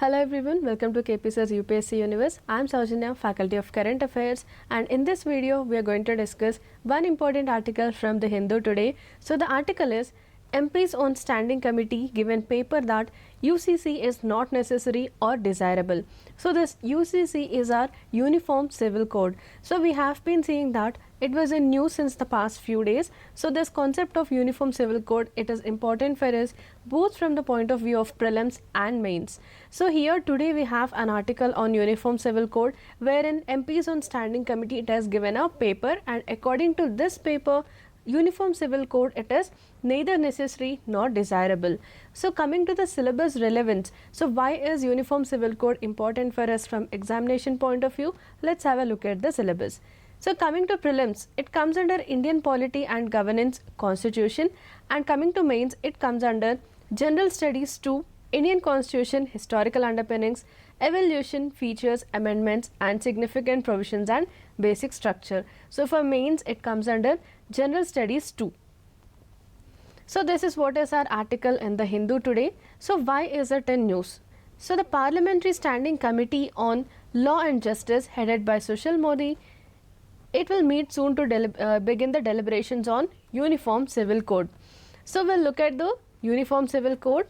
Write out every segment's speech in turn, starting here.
Hello everyone, welcome to KPSS UPSC Universe. I am Sowjanya, Faculty of Current Affairs, and in this video we are going to discuss one important article from the Hindu today. So the article is MPs on Standing Committee given paper that UCC is not necessary or desirable. So this UCC is our Uniform Civil Code. So we have been seeing that it was in news since the past few days. So this concept of Uniform Civil Code, it is important for us both from the point of view of prelims and mains. So here today we have an article on Uniform Civil Code wherein MPs on Standing Committee it has given a paper, and according to this paper Uniform Civil Code it is neither necessary nor desirable. So coming to the syllabus relevance, so why is Uniform Civil Code important for us from examination point of view? Let's have a look at the syllabus. So coming to prelims, it comes under Indian Polity and Governance Constitution, and coming to mains, it comes under General Studies 2, Indian Constitution, Historical Underpinnings, Evolution, Features, Amendments and Significant Provisions and Basic Structure. So for mains, it comes under General Studies 2. So this is what is our article in the Hindu today. So why is it in news? So the Parliamentary Standing Committee on Law and Justice headed by Sushil Modi, it will meet soon to begin the deliberations on Uniform Civil Code. So we'll look at the Uniform Civil Code.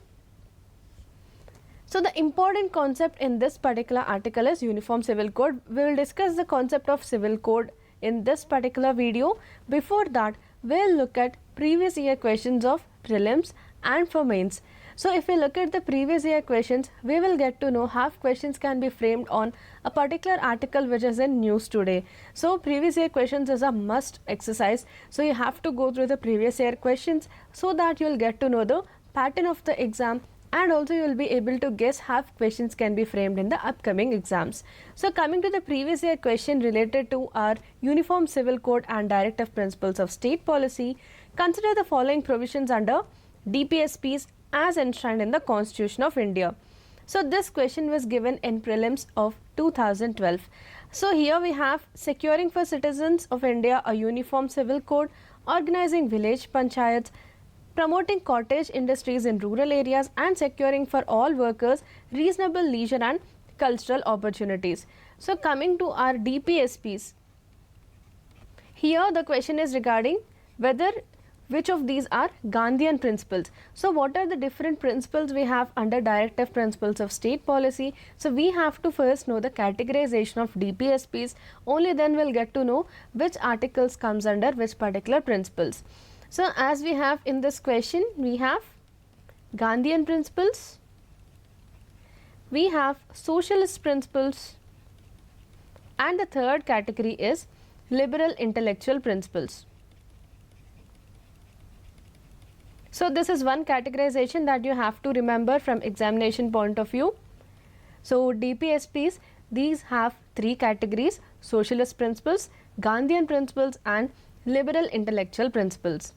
So the important concept in this particular article is Uniform Civil Code. We will discuss the concept of Civil Code in this particular video. Before that, we'll look at previous year questions of prelims and for mains. So if we look at the previous year questions, we will get to know how questions can be framed on a particular article which is in news today. So previous year questions is a must exercise. So you have to go through the previous year questions so that you will get to know the pattern of the exam, and also you will be able to guess how questions can be framed in the upcoming exams. So coming to the previous year question related to our Uniform Civil Code and Directive Principles of State Policy, consider the following provisions under DPSPs as enshrined in the Constitution of India. So this question was given in prelims of 2012. So here we have securing for citizens of India a uniform civil code, organizing village panchayats, promoting cottage industries in rural areas, and securing for all workers reasonable leisure and cultural opportunities. So coming to our DPSPs, here the question is regarding which of these are Gandhian principles. So what are the different principles we have under Directive Principles of State Policy? So we have to first know the categorization of DPSPs, only then we'll get to know which articles comes under which particular principles. So as we have in this question, we have Gandhian principles, we have socialist principles, and the third category is liberal intellectual principles. So this is one categorization that you have to remember from examination point of view. So DPSPs, these have three categories: socialist principles, Gandhian principles and liberal intellectual principles.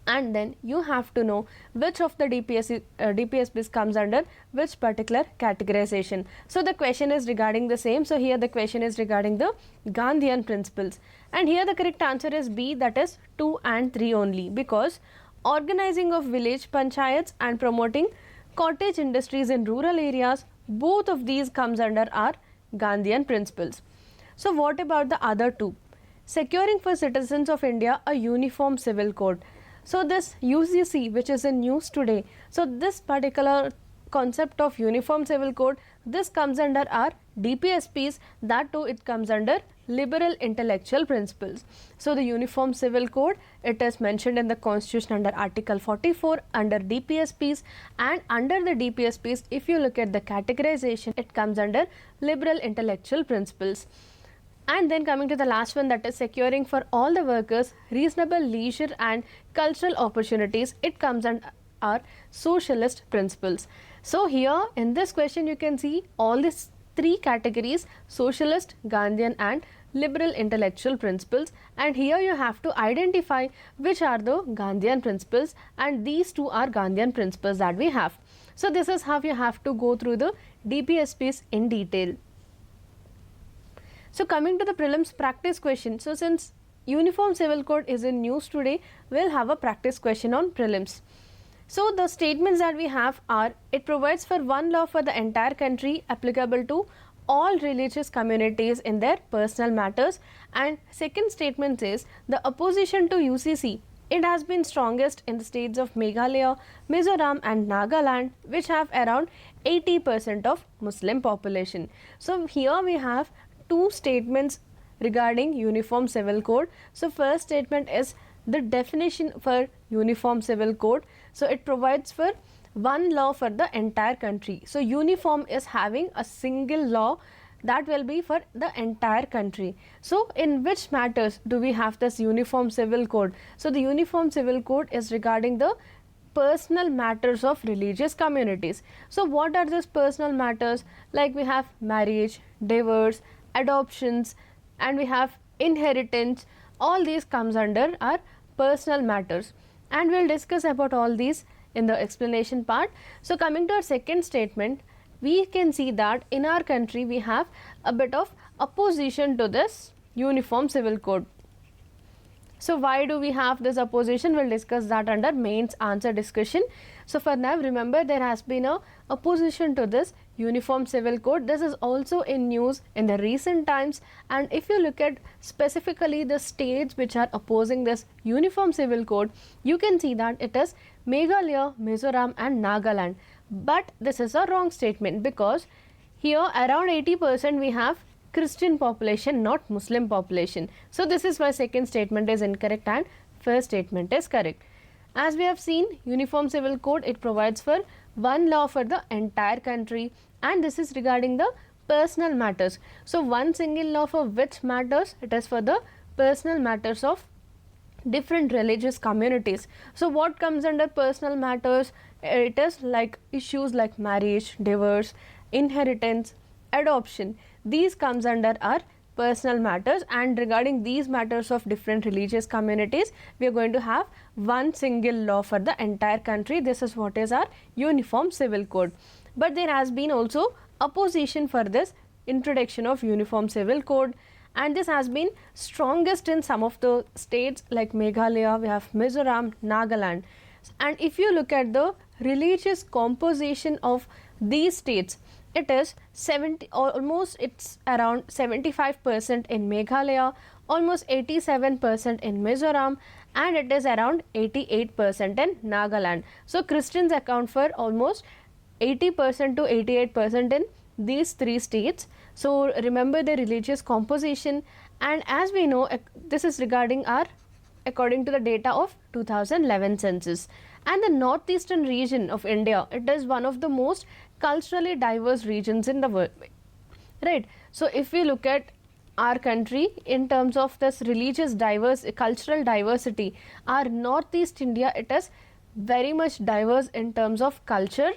And then you have to know which of the DPSPs comes under which particular categorization. So the question is regarding the same. So here the question is regarding the Gandhian principles, and here the correct answer is B, that is 2 and 3 only, because organizing of village panchayats and promoting cottage industries in rural areas, both of these comes under our Gandhian principles. So what about the other two? Securing for citizens of India a uniform civil code. So this UCC which is in news today, so this particular concept of uniform civil code, this comes under our DPSPs, that too it comes under liberal intellectual principles. So the uniform civil code, it is mentioned in the Constitution under Article 44 under DPSPs, and under the DPSPs if you look at the categorization, it comes under liberal intellectual principles. And then coming to the last one, that is securing for all the workers reasonable leisure and cultural opportunities, it comes under our socialist principles. So here in this question you can see all these three categories: socialist, Gandhian and liberal intellectual principles, and here you have to identify which are the Gandhian principles, and these two are Gandhian principles that we have. So this is how you have to go through the DPSPs in detail. So coming to the prelims practice question, so since Uniform Civil Code is in news today, we'll have a practice question on prelims. So the statements that we have are, it provides for one law for the entire country applicable to all religious communities in their personal matters. And second statement is the opposition to UCC. It has been strongest in the states of Meghalaya, Mizoram and Nagaland, which have around 80% of Muslim population. So here we have two statements regarding Uniform Civil Code. So first statement is the definition for Uniform Civil Code. So it provides for one law for the entire country. So uniform is having a single law that will be for the entire country. So in which matters do we have this Uniform Civil Code? So the Uniform Civil Code is regarding the personal matters of religious communities. So what are these personal matters? Like we have marriage, divorce, adoptions, and we have inheritance. All these comes under our personal matters, and we'll discuss about all these in the explanation part. So coming to our second statement, we can see that in our country we have a bit of opposition to this Uniform Civil Code. So why do we have this opposition? We'll discuss that under mains answer discussion. So for now, remember, there has been a opposition to this Uniform Civil Code. This is also in news in the recent times, and if you look at specifically the states which are opposing this Uniform Civil Code, you can see that it is Meghalaya, Mizoram and Nagaland. But this is a wrong statement, because here around 80% we have Christian population, not Muslim population. So this is why second statement is incorrect and first statement is correct. As we have seen, Uniform Civil Code, it provides for one law for the entire country, and this is regarding the personal matters. So one single law for which matters? It is for the personal matters of different religious communities. So what comes under personal matters? It is like issues like marriage, divorce, inheritance, adoption. These comes under our personal matters, and regarding these matters of different religious communities, we are going to have one single law for the entire country. This is what is our Uniform Civil Code. But there has been also opposition for this introduction of Uniform Civil Code, and this has been strongest in some of the states like Meghalaya, we have Mizoram, Nagaland. And if you look at the religious composition of these states, it is almost it's around 75% in Meghalaya, almost 87% in Mizoram, and it is around 88% in Nagaland. So Christians account for almost 80% to 88% in these three states. So remember the religious composition, and as we know, this is regarding our, according to the data of 2011 census. And the northeastern region of India, it is one of the most culturally diverse regions in the world, right? So if we look at our country in terms of this religious cultural diversity, our northeast India, it is very much diverse in terms of culture,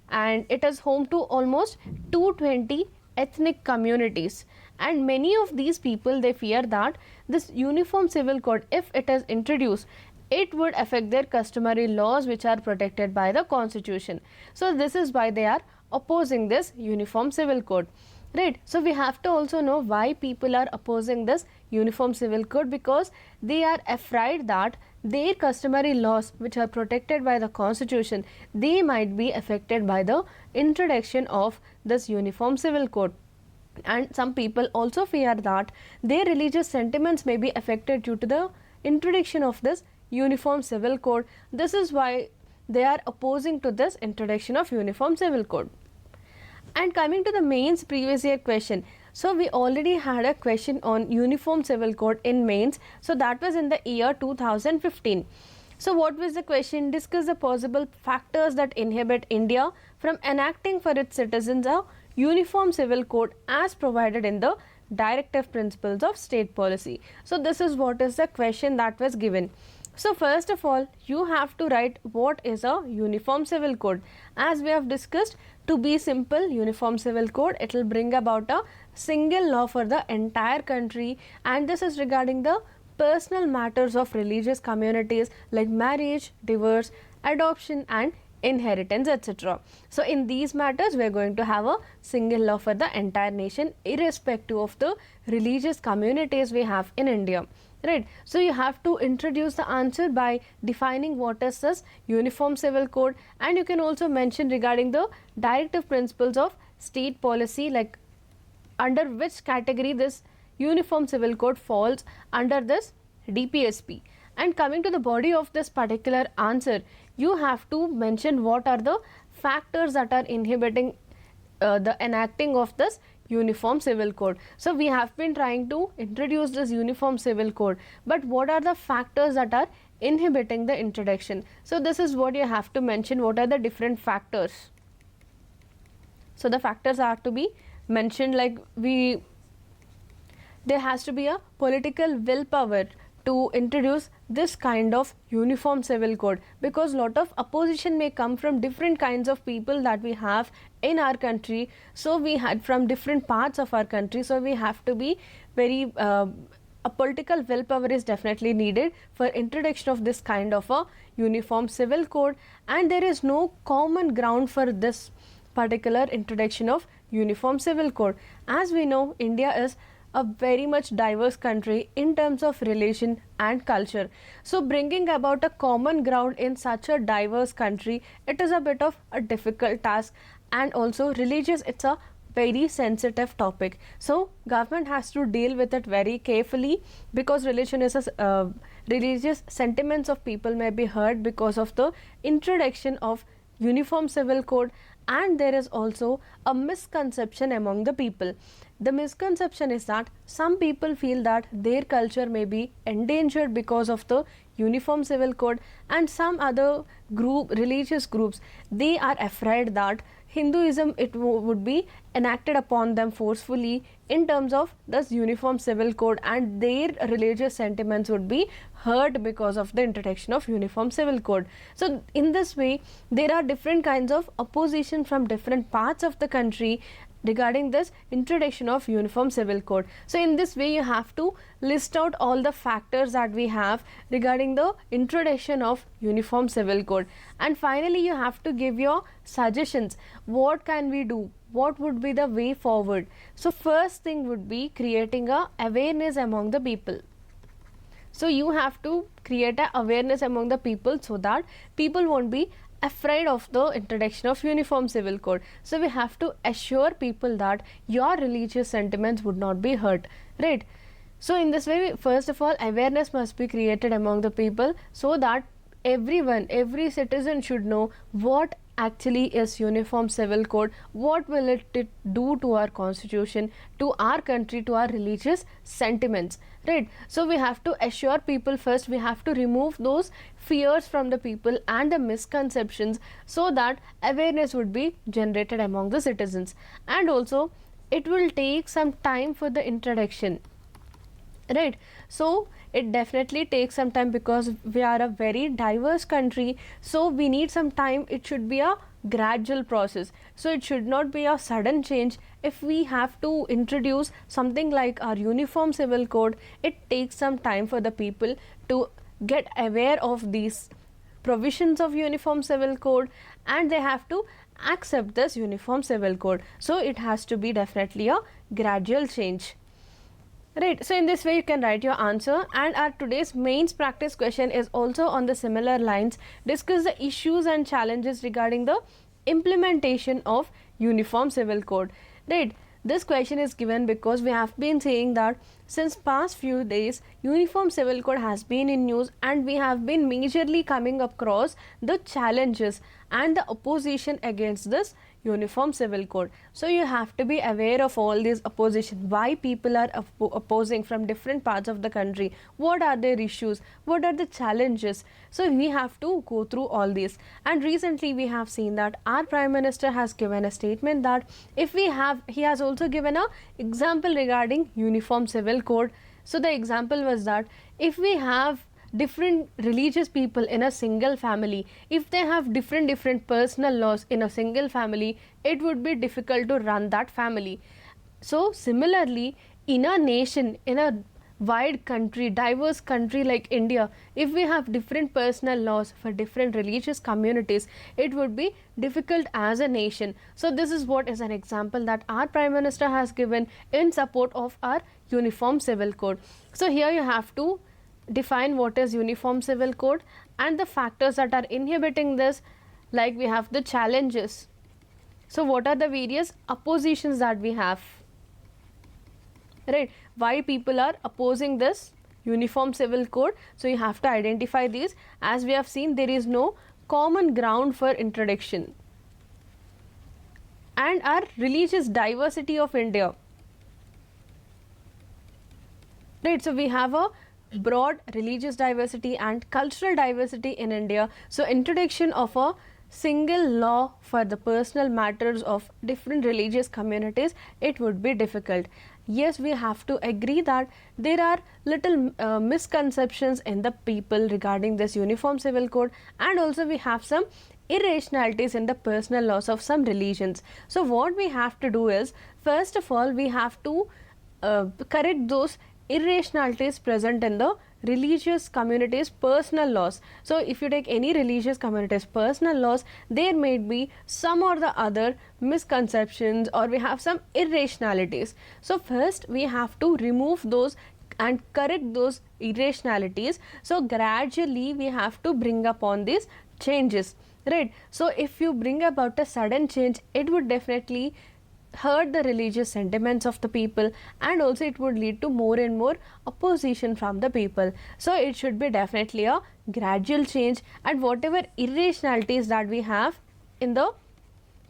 and it is home to almost 220 ethnic communities. And many of these people, they fear that this Uniform Civil Code, if it is introduced, it would affect their customary laws which are protected by the Constitution. So this is why they are opposing this Uniform Civil Code, right? So we have to also know why people are opposing this Uniform Civil Code, because they are afraid that their customary laws which are protected by the Constitution, they might be affected by the introduction of this Uniform Civil Code. And some people also fear that their religious sentiments may be affected due to the introduction of this Uniform Civil Code. This is why they are opposing to this introduction of Uniform Civil Code. And coming to the mains previous year question, so we already had a question on Uniform Civil Code in mains, so that was in the year 2015. So what was the question? Discuss the possible factors that inhibit India from enacting for its citizens a Uniform Civil Code as provided in the Directive Principles of State Policy. So this is what is the question that was given. So first of all, you have to write what is a Uniform Civil Code. As we have discussed, to be simple, Uniform Civil Code, it will bring about a single law for the entire country, and this is regarding the personal matters of religious communities like marriage, divorce, adoption and inheritance, etc. So in these matters, we are going to have a single law for the entire nation, irrespective of the religious communities we have in India. right? So you have to introduce the answer by defining what is this uniform civil code, and you can also mention regarding the directive principles of state policy, like under which category this uniform civil code falls under this DPSP. And coming to the body of this particular answer, you have to mention what are the factors that are inhibiting the enacting of this uniform civil code. So we have been trying to introduce this uniform civil code, but what are the factors that are inhibiting the introduction? So this is what you have to mention, what are the different factors. So the factors are to be mentioned, like there has to be a political willpower to introduce this kind of uniform civil code, because lot of opposition may come from different kinds of people that we have in our country. So we had from different parts of our country, so we have to be very a political willpower is definitely needed for introduction of this kind of a uniform civil code, and there is no common ground for this particular introduction of uniform civil code. As we know, India is a very much diverse country in terms of religion and culture. So bringing about a common ground in such a diverse country, it is a bit of a difficult task, and also religious, it's a very sensitive topic. So government has to deal with it very carefully, because religion is a religious sentiments of people may be hurt because of the introduction of uniform civil code. And there is also a misconception among the people. The misconception is that some people feel that their culture may be endangered because of the uniform civil code, and some other religious groups, they are afraid that Hinduism would be enacted upon them forcefully in terms of this uniform civil code, and their religious sentiments would be hurt because of the introduction of uniform civil code. So in this way, there are different kinds of opposition from different parts of the country regarding this introduction of uniform civil code. So in this way, you have to list out all the factors that we have regarding the introduction of uniform civil code, and finally you have to give your suggestions. What can we do? What would be the way forward? So first thing would be creating a awareness among the people. So you have to create a awareness among the people so that people won't be afraid of the introduction of uniform civil code. So we have to assure people that your religious sentiments would not be hurt, right? So in this way, first of all, awareness must be created among the people so that every citizen should know what actually is uniform civil code, what will it do to our constitution, to our country, to our religious sentiments, right? So we have to assure people first, we have to remove those fears from the people and the misconceptions, so that awareness would be generated among the citizens. And also it will take some time for the introduction, right? So it definitely takes some time because we are a very diverse country, so we need some time. It should be a gradual process, so it should not be a sudden change. If we have to introduce something like our uniform civil code, it takes some time for the people to get aware of these provisions of uniform civil code, and they have to accept this uniform civil code. So it has to be definitely a gradual change, right? So in this way you can write your answer. And our today's mains practice question is also on the similar lines. Discuss the issues and challenges regarding the implementation of uniform civil code, right? This question is given because we have been saying that since past few days uniform civil code has been in news, and we have been majorly coming across the challenges and the opposition against this uniform civil code. So you have to be aware of all these opposition, why people are opposing from different parts of the country, what are their issues, what are the challenges. So we have to go through all these. And recently we have seen that our Prime Minister has given a statement that he has also given a example regarding uniform civil code. So the example was that if we have different religious people in a single family, if they have different personal laws in a single family, it would be difficult to run that family. So similarly, in a nation, in a wide country, diverse country like India, if we have different personal laws for different religious communities, it would be difficult as a nation. So this is what is an example that our Prime Minister has given in support of our uniform civil code. So here you have to define what is uniform civil code and the factors that are inhibiting this, like we have the challenges. So what are the various oppositions that we have, right? Why people are opposing this uniform civil code? So you have to identify these. As we have seen, there is no common ground for introduction. And our religious diversity of India, right? So we have a broad religious diversity and cultural diversity in India. So introduction of a single law for the personal matters of different religious communities, it would be difficult. Yes, we have to agree that there are little misconceptions in the people regarding this uniform civil code, and also we have some irrationalities in the personal laws of some religions. So what we have to do is, first of all, we have to correct those irrationalities present in the religious communities' personal laws. So if you take any religious communities' personal laws, there may be some or the other misconceptions, or we have some irrationalities. So first we have to remove those and correct those irrationalities. So gradually we have to bring upon these changes, right? So if you bring about a sudden change, it would definitely hurt the religious sentiments of the people, and also it would lead to more and more opposition from the people. So it should be definitely a gradual change, and whatever irrationalities that we have in the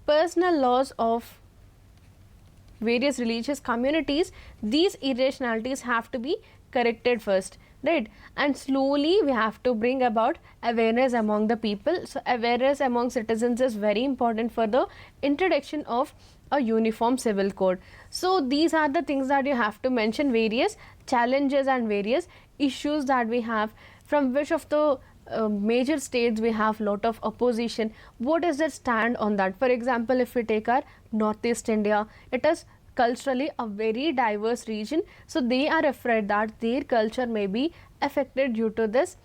personal laws of various religious communities, these irrationalities have to be corrected first, right? And slowly we have to bring about awareness among the people. So awareness among citizens is very important for the introduction of a uniform civil code. So these are the things that you have to mention, various challenges and various issues that we have, from which of the major states we have lot of opposition. What is the stand on that? For example, if we take our Northeast India, it is culturally a very diverse region. So they are afraid that their culture may be affected due to this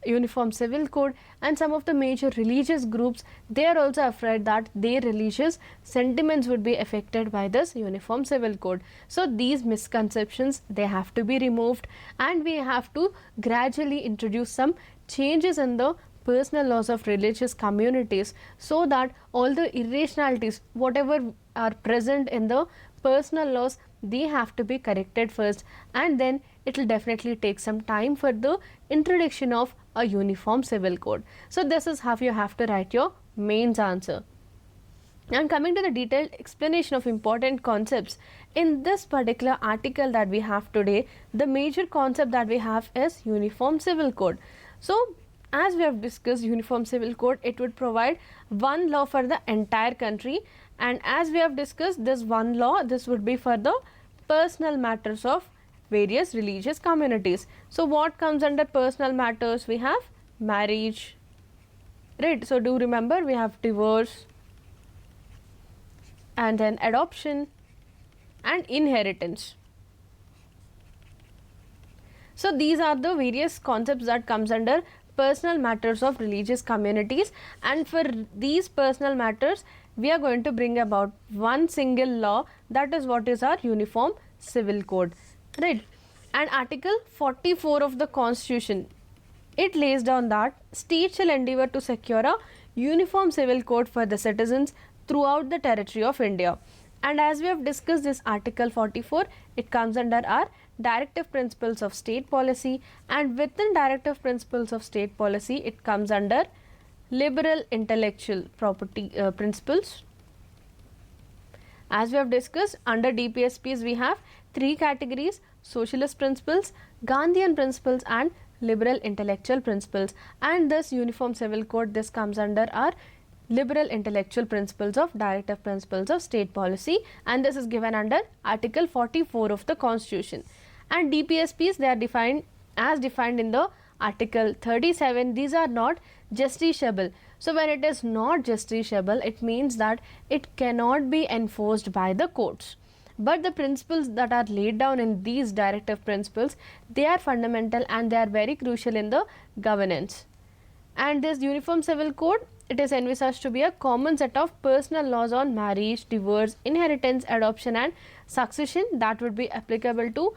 uniform civil code, and some of the major religious groups, they are also afraid that their religious sentiments would be affected by this uniform civil code. So these misconceptions, they have to be removed, and we have to gradually introduce some changes in the personal laws of religious communities, so that all the irrationalities whatever are present in the personal laws, they have to be corrected first, and then it will definitely take some time for the introduction of a uniform civil code. So this is how you have to write your mains answer. And coming to the detailed explanation of important concepts in this particular article that we have today, the major concept that we have is uniform civil code. So as we have discussed, uniform civil code, it would provide one law for the entire country, and as we have discussed, this one law, this would be for the personal matters of various religious communities. So what comes under personal matters? We have marriage, right? So do remember, we have divorce, and then adoption and inheritance. So these are the various concepts that comes under personal matters of religious communities, and for these personal matters we are going to bring about one single law, that is what is our uniform civil code, right? And Article 44 of the Constitution, it lays down that states shall endeavour to secure a uniform civil code for the citizens throughout the territory of India. And as we have discussed, this Article 44, it comes under our directive principles of state policy, and within directive principles of state policy, it comes under liberal intellectual property principles. As we have discussed, under DPSPs we have three categories: socialist principles, Gandhian principles, and liberal intellectual principles. And this uniform civil code, this comes under our liberal intellectual principles of directive principles of state policy, and this is given under Article 44 of the Constitution. And DPSPs, they are defined as defined in the Article 37. These are not justiciable. So when it is not justiciable, it means that it cannot be enforced by the courts. But the principles that are laid down in these directive principles, they are fundamental and they are very crucial in the governance. And this uniform civil code, it is envisaged to be a common set of personal laws on marriage, divorce, inheritance, adoption and succession that would be applicable to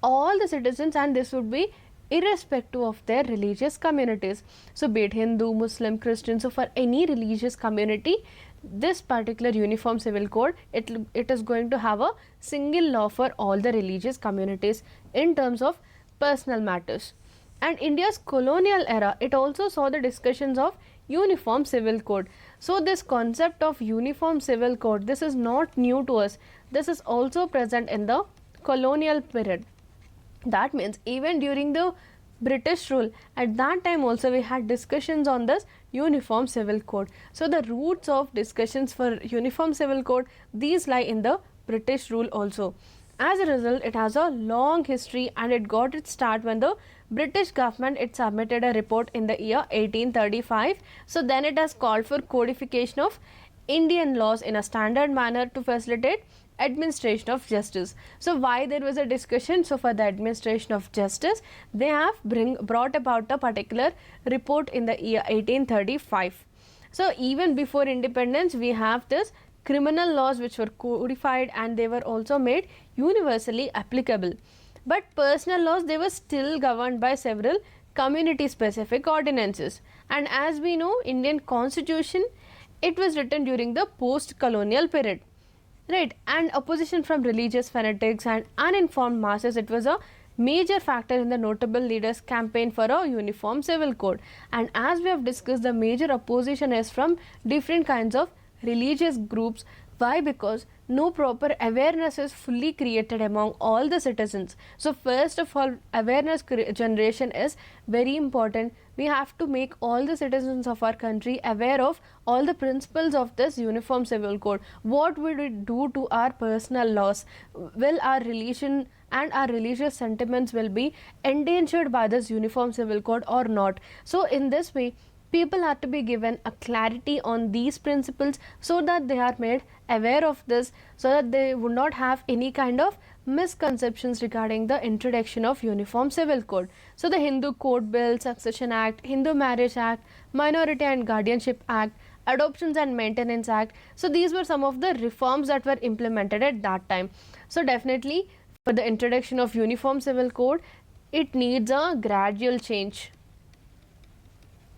all the citizens, and this would be irrespective of their religious communities. So be it Hindu, Muslim, Christian, so for any religious community, this particular uniform civil code, it is going to have a single law for all the religious communities in terms of personal matters. And India's colonial era, it also saw the discussions of uniform civil code. So this concept of uniform civil code, this is not new to us. This is also present in the colonial period. That means even during the British rule, at that time also we had discussions on this uniform civil code. So the roots of discussions for uniform civil code, these lie in the British rule also. As a result, it has a long history and it got its start when the British government, it submitted a report in the year 1835. So then it has called for codification of Indian laws in a standard manner to facilitate administration of justice. So why there was a discussion? So for the administration of justice, they have brought about a particular report in the year 1835. So even before independence, we have this criminal laws which were codified and they were also made universally applicable. But personal laws, they were still governed by several community specific ordinances. And as we know, Indian constitution, it was written during the post-colonial period. Right, and opposition from religious fanatics and uninformed masses, it was a major factor in the notable leaders' campaign for a uniform civil code. And as we have discussed, the major opposition is from different kinds of religious groups. Why? Because no proper awareness is fully created among all the citizens. So first of all, awareness generation is very important. We have to make all the citizens of our country aware of all the principles of this uniform civil code. What would it do to our personal laws? Will our religion and our religious sentiments will be endangered by this uniform civil code or not? So in this way, people are to be given a clarity on these principles so that they are made aware of this, so that they would not have any kind of misconceptions regarding the introduction of uniform civil code. So the Hindu Code Bill, Succession Act, Hindu Marriage Act, Minority and Guardianship Act, Adoptions and Maintenance Act. So these were some of the reforms that were implemented at that time. So definitely for the introduction of uniform civil code, it needs a gradual change.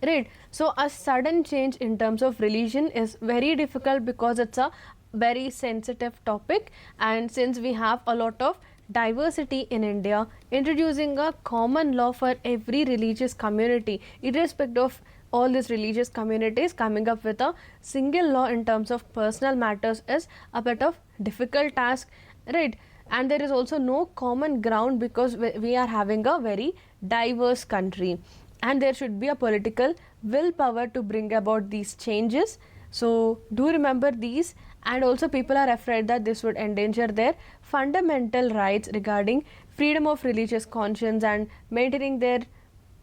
Right. So a sudden change in terms of religion is very difficult because it's a very sensitive topic, and since we have a lot of diversity in India, introducing a common law for every religious community, irrespective of all these religious communities, coming up with a single law in terms of personal matters is a bit of difficult task, right? And there is also no common ground because we are having a very diverse country, and there should be a political willpower to bring about these changes. So do remember these, and also people are afraid that this would endanger their fundamental rights regarding freedom of religious conscience and maintaining their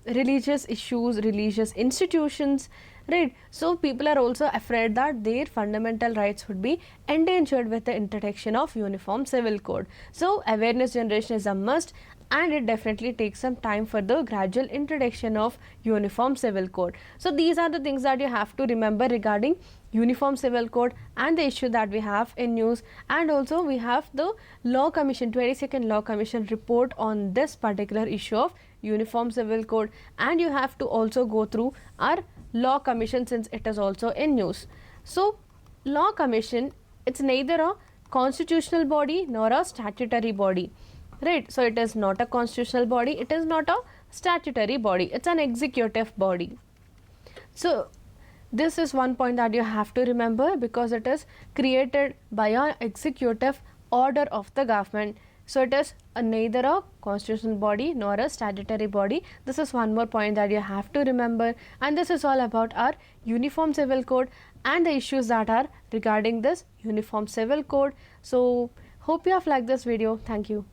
religious issues, religious institutions, right? So people are also afraid that their fundamental rights would be endangered with the introduction of uniform civil code. So awareness generation is a must, and it definitely takes some time for the gradual introduction of uniform civil code. So these are the things that you have to remember regarding uniform civil code and the issue that we have in news. And also we have the Law Commission, 22nd Law Commission report on this particular issue of uniform civil code, and you have to also go through our Law Commission since it is also in news. So Law Commission, it's neither a constitutional body nor a statutory body, right? So it is not a constitutional body, it is not a statutory body, it's an executive body. So this is one point that you have to remember, because it is created by an executive order of the government. So it is neither a constitutional body nor a statutory body. This is one more point that you have to remember, and this is all about our uniform civil code and the issues that are regarding this uniform civil code. So hope you have liked this video. Thank you.